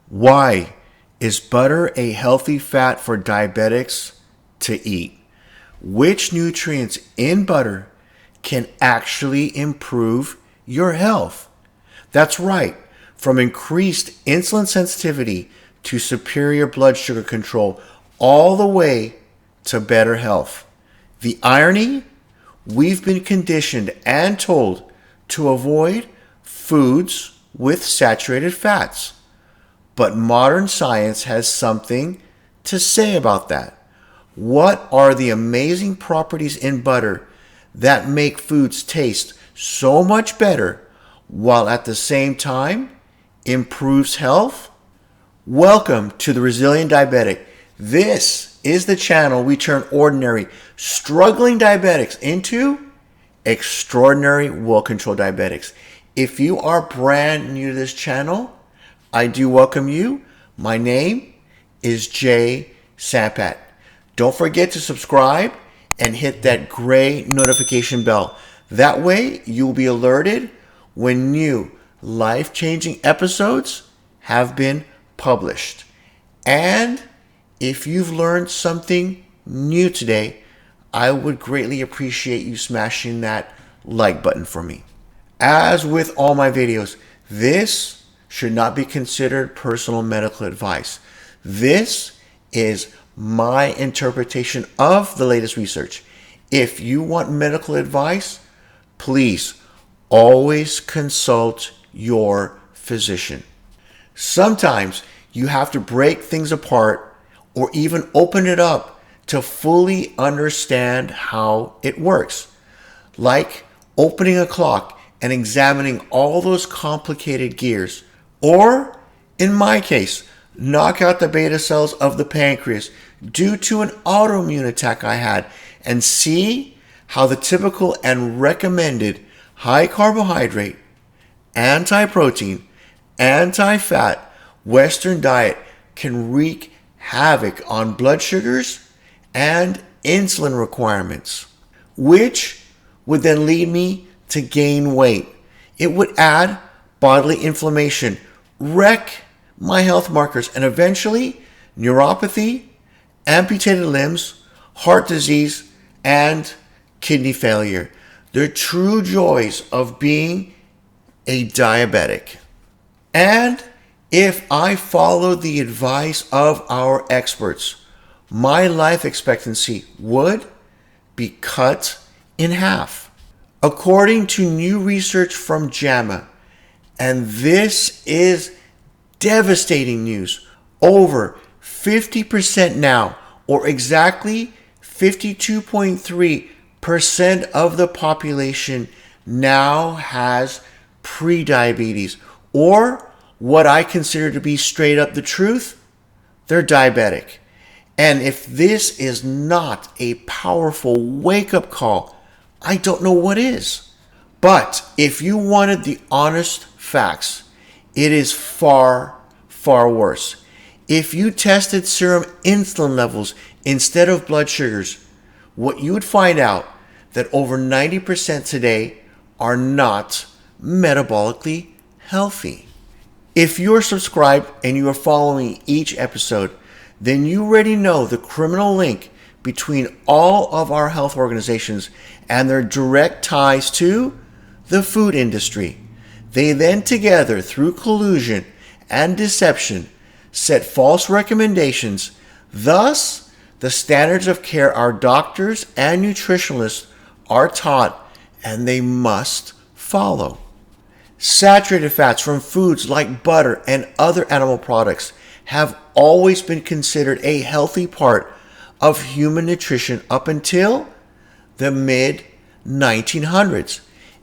Why is butter a healthy fat for diabetics to eat? Which nutrients in butter can actually improve your health? That's right, from increased insulin sensitivity to superior blood sugar control, all the way to better health. The irony? We've been conditioned and told to avoid foods with saturated fats. But modern science has something to say about that. What are the amazing properties in butter that make foods taste so much better while at the same time improves health? Welcome to the Resilient Diabetic. This is the channel we turn ordinary, struggling diabetics into extraordinary, well-controlled diabetics. If you are brand new to this channel, I do welcome you. My name is Jay Sampat. Don't forget to subscribe and hit that gray notification bell. That way you'll be alerted when new life-changing episodes have been published. And if you've learned something new today, I would greatly appreciate you smashing that like button for me. As with all my videos, this should not be considered personal medical advice. This is my interpretation of the latest research. If you want medical advice, please always consult your physician. Sometimes you have to break things apart or even open it up to fully understand how it works. Like opening a clock and examining all those complicated gears. Or, in my case, knock out the beta cells of the pancreas due to an autoimmune attack I had and see how the typical and recommended high carbohydrate, anti-protein, anti-fat Western diet can wreak havoc on blood sugars and insulin requirements, which would then lead me to gain weight. It would add bodily inflammation, wreck my health markers, and eventually neuropathy, amputated limbs, heart disease, and kidney failure. The true joys of being a diabetic. And if I followed the advice of our experts, my life expectancy would be cut in half. According to new research from JAMA, and this is devastating news, over 50% now, or exactly 52.3% of the population now has prediabetes, or what I consider to be straight up the truth, they're diabetic. And if this is not a powerful wake-up call, I don't know what is. But if you wanted the honest facts, it is far, far worse. If you tested serum insulin levels instead of blood sugars, what you would find out that over 90% today are not metabolically healthy. If you're subscribed and you are following each episode, then you already know the criminal link between all of our health organizations and their direct ties to the food industry. They then together, through collusion and deception, set false recommendations. Thus, the standards of care our doctors and nutritionalists are taught and they must follow. Saturated fats from foods like butter and other animal products have always been considered a healthy part of human nutrition up until the mid-1900s.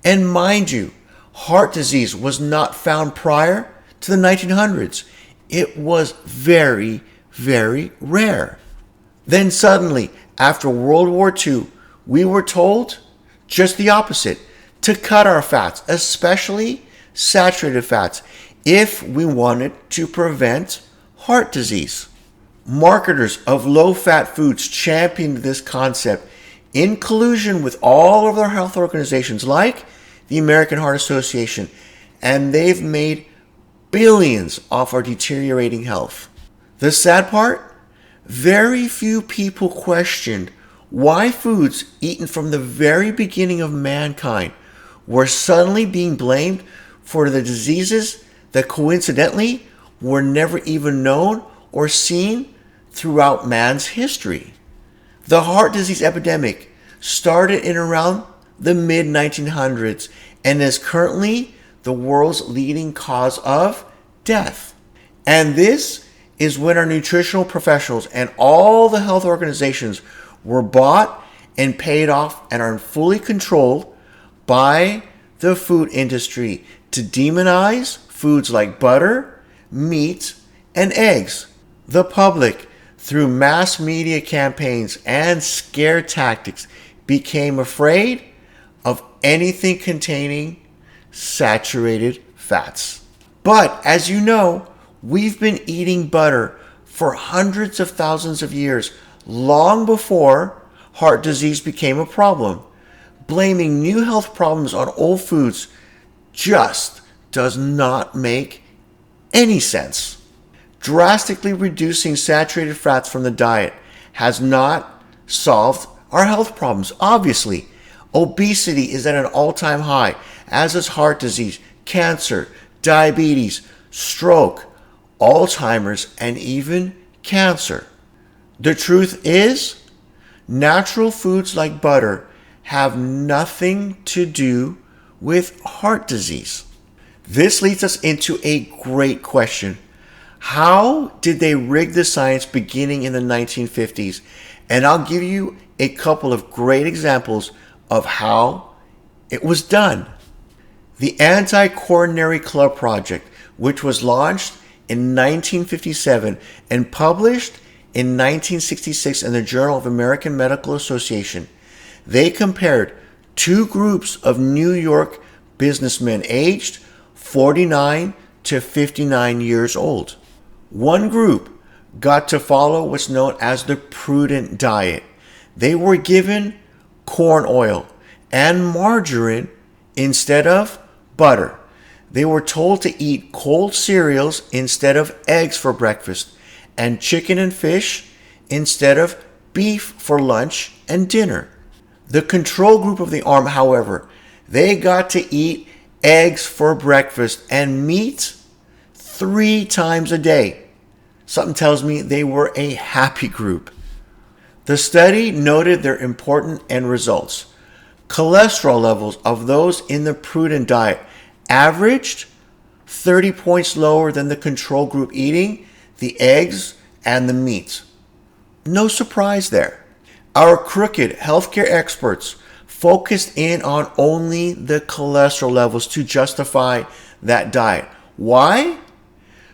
And mind you, heart disease was not found prior to the 1900s. It was very, very rare. Then suddenly, after World War II, we were told just the opposite, to cut our fats, especially saturated fats, if we wanted to prevent heart disease. Marketers of low-fat foods championed this concept in collusion with all of their health organizations like the American Heart Association, and they've made billions off our deteriorating health. The sad part? Very few people questioned why foods eaten from the very beginning of mankind were suddenly being blamed for the diseases that coincidentally were never even known or seen throughout man's history. The heart disease epidemic started in around the mid 1900s and is currently the world's leading cause of death. And this is when our nutritional professionals and all the health organizations were bought and paid off and are fully controlled by the food industry to demonize foods like butter, meat, and eggs. The public, through mass media campaigns and scare tactics, became afraid of anything containing saturated fats. But as you know, we've been eating butter for hundreds of thousands of years, long before heart disease became a problem. Blaming new health problems on old foods just does not make any sense. Drastically reducing saturated fats from the diet has not solved our health problems. Obviously, obesity is at an all-time high, as is heart disease, cancer, diabetes, stroke, Alzheimer's, and even cancer. The truth is, natural foods like butter have nothing to do with heart disease. This leads us into a great question. How did they rig the science beginning in the 1950s? And I'll give you a couple of great examples of how it was done. The Anti-Coronary Club Project, which was launched in 1957 and published in 1966 in the Journal of American Medical Association, they compared two groups of New York businessmen aged 49 to 59 years old. One group got to follow what's known as the prudent diet. They were given corn oil and margarine instead of butter. They were told to eat cold cereals instead of eggs for breakfast, and chicken and fish instead of beef for lunch and dinner. The control group of the arm, however, they got to eat eggs for breakfast and meat 3 times a day. Something tells me they were a happy group. The study noted their important end results. Cholesterol levels of those in the prudent diet averaged 30 points lower than the control group eating the eggs and the meat. No surprise there. Our crooked healthcare experts focused in on only the cholesterol levels to justify that diet. Why?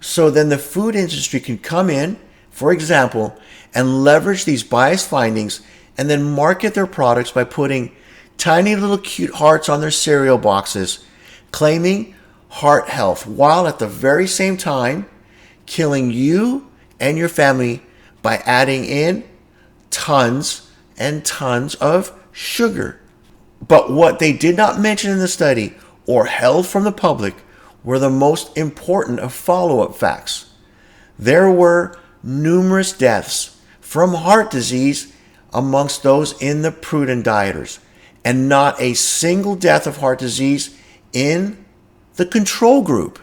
So then the food industry can come in, for example, and leverage these biased findings and then market their products by putting tiny little cute hearts on their cereal boxes, claiming heart health, while at the very same time killing you and your family by adding in tons and tons of sugar. But what they did not mention in the study or held from the public were the most important of follow-up facts. There were numerous deaths from heart disease amongst those in the prudent dieters, and not a single death of heart disease in the control group.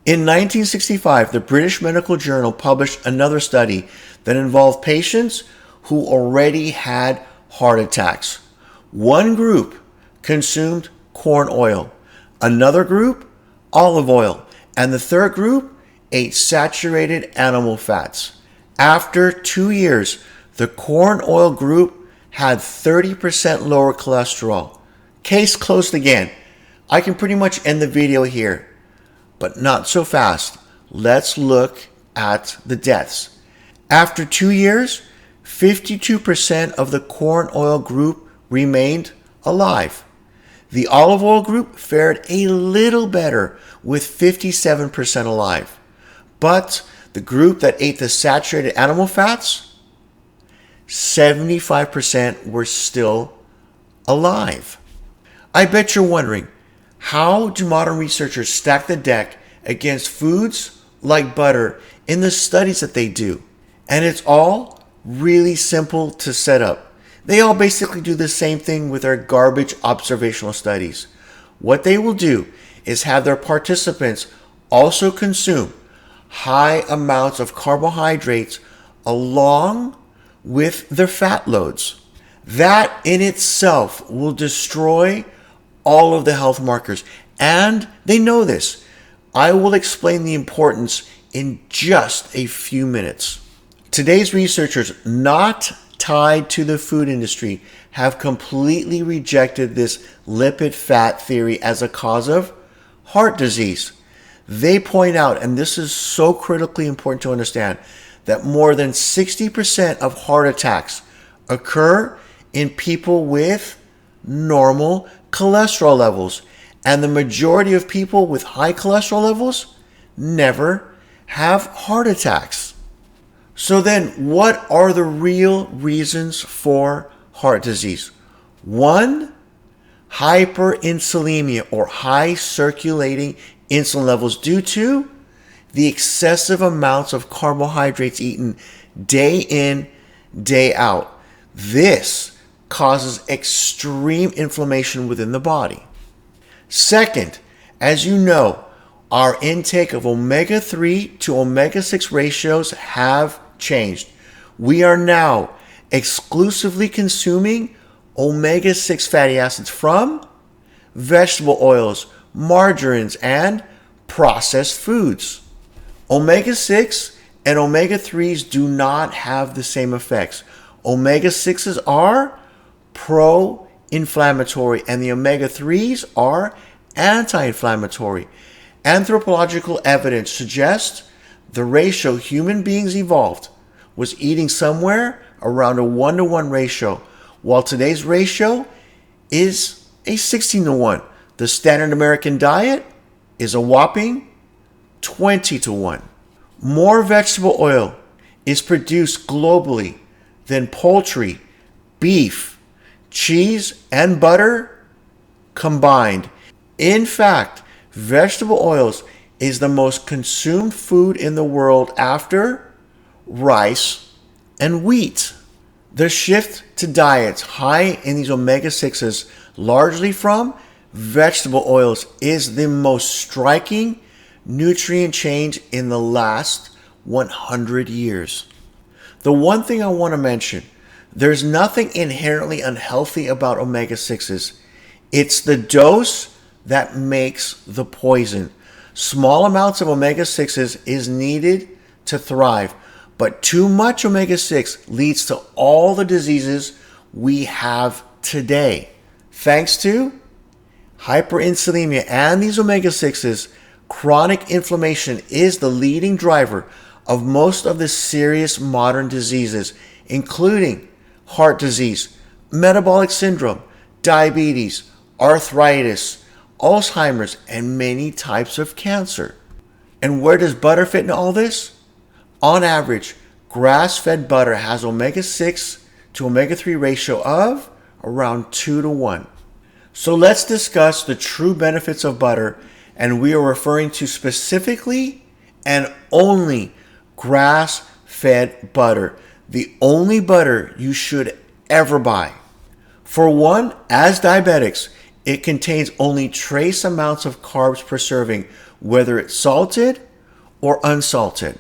In 1965, the British Medical Journal published another study that involved patients who already had heart attacks. One group consumed corn oil, another group olive oil, and the third group ate saturated animal fats. After 2 years, the corn oil group had 30% lower cholesterol. Case closed again. I can pretty much end the video here, but not so fast. Let's look at the deaths. After 2 years, 52% of the corn oil group remained alive. The olive oil group fared a little better with 57% alive. But the group that ate the saturated animal fats, 75% were still alive. I bet you're wondering, how do modern researchers stack the deck against foods like butter in the studies that they do. And it's all really simple to set up. They all basically do the same thing with their garbage observational studies. What they will do is have their participants also consume high amounts of carbohydrates along with their fat loads. That in itself will destroy all of the health markers. And they know this. I will explain the importance in just a few minutes. Today's researchers, not tied to the food industry, have completely rejected this lipid fat theory as a cause of heart disease. They point out, and this is so critically important to understand, that more than 60% of heart attacks occur in people with normal cholesterol levels. And the majority of people with high cholesterol levels never have heart attacks. So then, what are the real reasons for heart disease? One, hyperinsulinemia, or high circulating insulin levels due to the excessive amounts of carbohydrates eaten day in, day out. This causes extreme inflammation within the body. Second, as you know, our intake of omega-3 to omega-6 ratios have changed. We are now exclusively consuming omega-6 fatty acids from vegetable oils, margarines, and processed foods. Omega-6 and omega-3s do not have the same effects. Omega-6s are pro-inflammatory and the omega-3s are anti-inflammatory. Anthropological evidence suggests the ratio human beings evolved was eating somewhere around a 1-to-1 ratio, while today's ratio is a 16-to-1. The standard American diet is a whopping 20-to-1. More vegetable oil is produced globally than poultry, beef, cheese, and butter combined. In fact, vegetable oils is the most consumed food in the world after rice and wheat. The shift to diets high in these omega-6s, largely from vegetable oils, is the most striking nutrient change in the last 100 years. The one thing I want to mention, there's nothing inherently unhealthy about omega-6s. It's the dose that makes the poison. Small amounts of omega-6s is needed to thrive, but too much omega-6 leads to all the diseases we have today. Thanks to hyperinsulinemia and these omega-6s, chronic inflammation is the leading driver of most of the serious modern diseases, including heart disease, metabolic syndrome, diabetes, arthritis, Alzheimer's, and many types of cancer. And where does butter fit in all this? On average, grass-fed butter has omega-6 to omega-3 ratio of around 2-to-1. So let's discuss the true benefits of butter, and we are referring to specifically and only grass-fed butter, the only butter you should ever buy. For one, as diabetics, it contains only trace amounts of carbs per serving, whether it's salted or unsalted.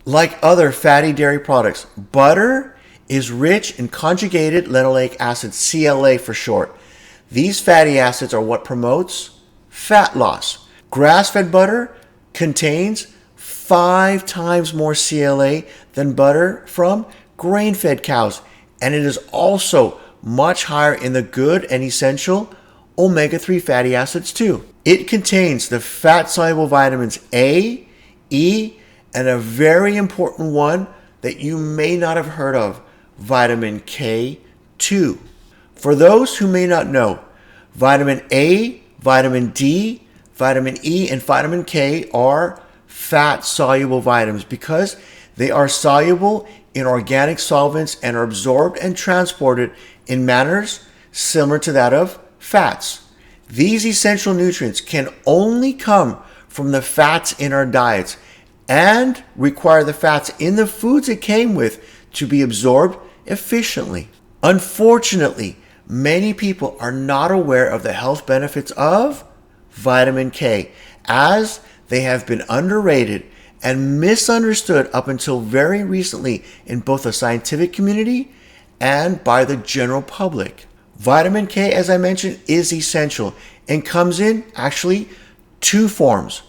Like other fatty dairy products, butter is rich in conjugated linoleic acid, CLA for short. These fatty acids are what promotes fat loss. Grass-fed butter contains 5 times more CLA than butter from grain-fed cows, and it is also much higher in the good and essential omega-3 fatty acids too. It contains the fat-soluble vitamins A, E, and a very important one that you may not have heard of, vitamin K2. For those who may not know, vitamin A, vitamin D, vitamin E, and vitamin K are fat-soluble vitamins because they are soluble in organic solvents and are absorbed and transported in manners similar to that of fats. These essential nutrients can only come from the fats in our diets and require the fats in the foods it came with to be absorbed efficiently. Unfortunately, many people are not aware of the health benefits of vitamin K, as they have been underrated and misunderstood up until very recently in both the scientific community and by the general public. Vitamin K, as I mentioned, is essential and comes in actually two forms.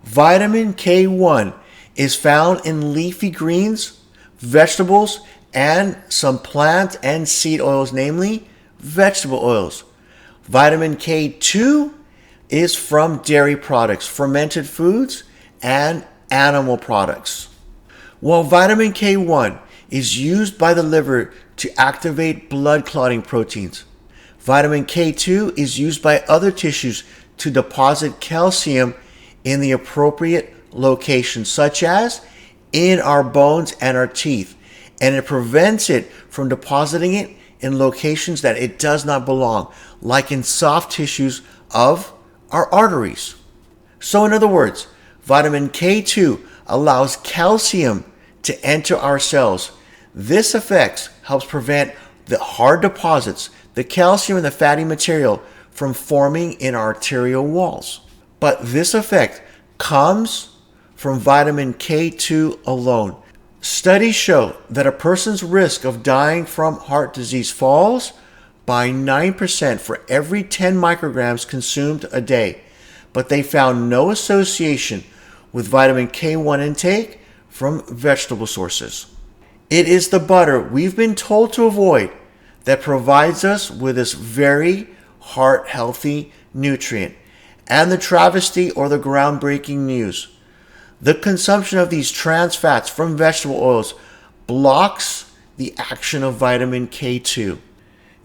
Vitamin K1 is found in leafy greens, vegetables, and some plant and seed oils, namely vegetable oils. Vitamin K2 is from dairy products, fermented foods, and animal products. While vitamin K1 is used by the liver to activate blood clotting proteins, vitamin K2 is used by other tissues to deposit calcium in the appropriate locations, such as in our bones and our teeth, and it prevents it from depositing it in locations that it does not belong, like in soft tissues of our arteries. So in other words, vitamin K2 allows calcium to enter our cells. This effect helps prevent the hard deposits, the calcium and the fatty material, from forming in our arterial walls. But this effect comes from vitamin K2 alone. Studies show that a person's risk of dying from heart disease falls by 9% for every 10 micrograms consumed a day, but they found no association with vitamin K1 intake from vegetable sources. It is the butter we've been told to avoid that provides us with this very heart-healthy nutrient. And the travesty or the groundbreaking news: the consumption of these trans fats from vegetable oils blocks the action of vitamin K2.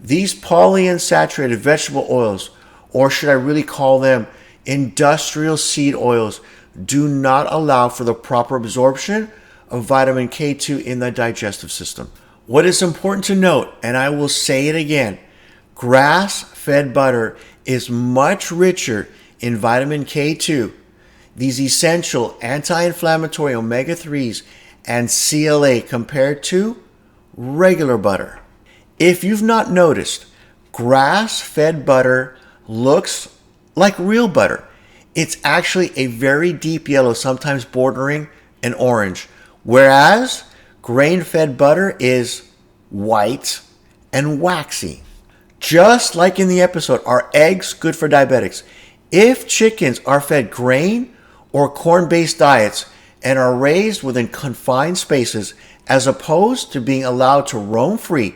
These polyunsaturated vegetable oils, or should I really call them industrial seed oils, do not allow for the proper absorption of vitamin K2 in the digestive system. What is important to note, and I will say it again, grass-fed butter is much richer in vitamin K2, these essential anti-inflammatory omega-3s and CLA, compared to regular butter. If you've not noticed, grass-fed butter looks like real butter. It's actually a very deep yellow, sometimes bordering an orange, whereas grain-fed butter is white and waxy. Just like in the episode, are eggs good for diabetics? If chickens are fed grain or corn-based diets and are raised within confined spaces, as opposed to being allowed to roam free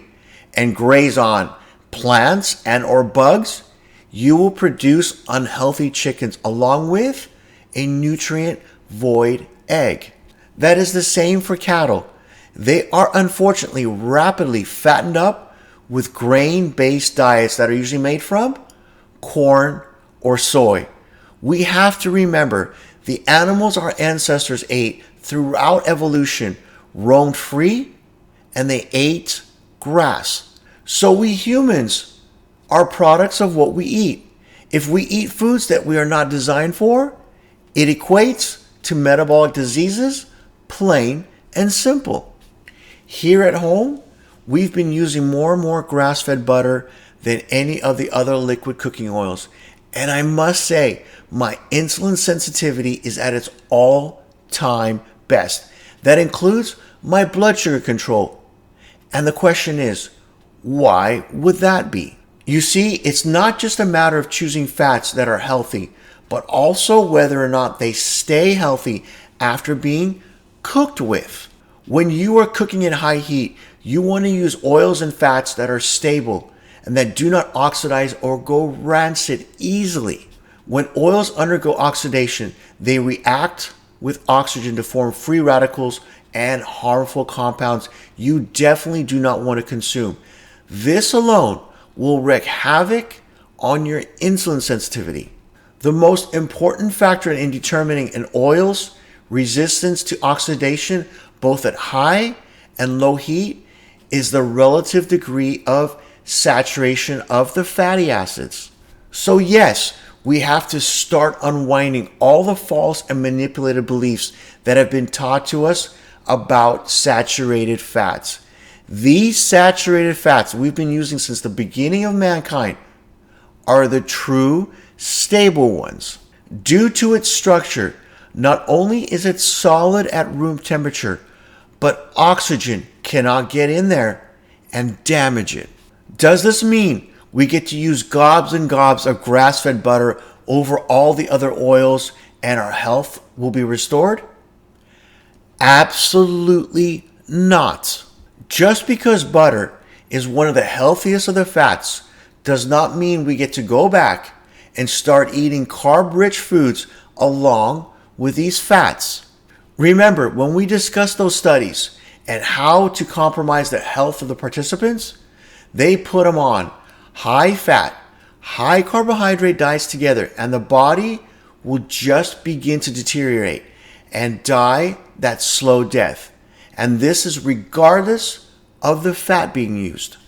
and graze on plants and or bugs, you will produce unhealthy chickens along with a nutrient-void egg. That is the same for cattle. They are unfortunately rapidly fattened up with grain-based diets that are usually made from corn or soy. We have to remember the animals our ancestors ate throughout evolution roamed free and they ate grass. So we humans are products of what we eat. If we eat foods that we are not designed for, it equates to metabolic diseases, plain and simple. Here at home, we've been using more and more grass-fed butter than any of the other liquid cooking oils. And I must say, my insulin sensitivity is at its all-time best. That includes my blood sugar control. And the question is, why would that be? You see, it's not just a matter of choosing fats that are healthy, but also whether or not they stay healthy after being cooked with. When you are cooking in high heat, you want to use oils and fats that are stable and that do not oxidize or go rancid easily. When oils undergo oxidation, they react with oxygen to form free radicals and harmful compounds you definitely do not want to consume. This alone will wreak havoc on your insulin sensitivity. The most important factor in determining an oil's resistance to oxidation, both at high and low heat, is the relative degree of saturation of the fatty acids. So yes, We have to start unwinding all the false and manipulated beliefs that have been taught to us about saturated fats. These saturated fats we've been using since the beginning of mankind are the true, stable ones. Due to its structure, not only is it solid at room temperature, but oxygen cannot get in there and damage it. Does this mean we get to use gobs and gobs of grass-fed butter over all the other oils and our health will be restored? Absolutely not. Just because butter is one of the healthiest of the fats does not mean we get to go back and start eating carb-rich foods along with these fats. Remember, when we discussed those studies and how to compromise the health of the participants, they put them on high-fat, high-carbohydrate diets together, and the body will just begin to deteriorate and die that slow death. And this is regardless of the fat being used.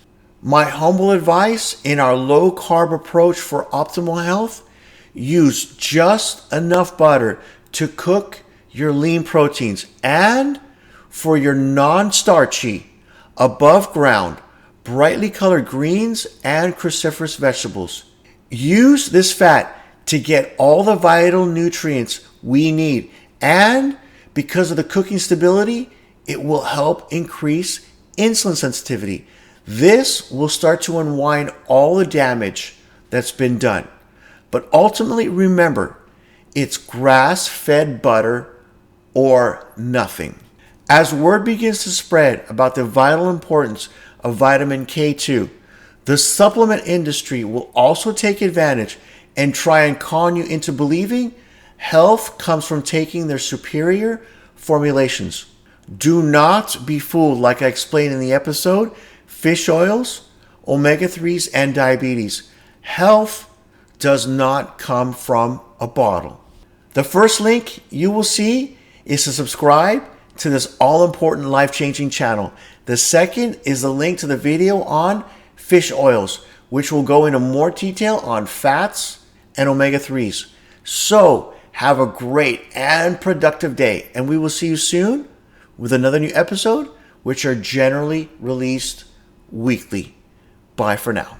My humble advice in our low-carb approach for optimal health, use just enough butter to cook your lean proteins, and for your non-starchy, above ground, brightly colored greens and cruciferous vegetables. Use this fat to get all the vital nutrients we need, and because of the cooking stability, it will help increase insulin sensitivity. This will start to unwind all the damage that's been done. But ultimately, remember, it's grass-fed butter or nothing. As word begins to spread about the vital importance of vitamin K2, the supplement industry will also take advantage and try and con you into believing health comes from taking their superior formulations. Do not be fooled, like I explained in the episode, fish oils, omega-3s, and diabetes. Health does not come from a bottle. The first link you will see is to subscribe to this all-important life-changing channel. The second is the link to the video on fish oils, which will go into more detail on fats and omega-3s. So, have a great and productive day, and we will see you soon with another new episode, which are generally released weekly. Bye for now.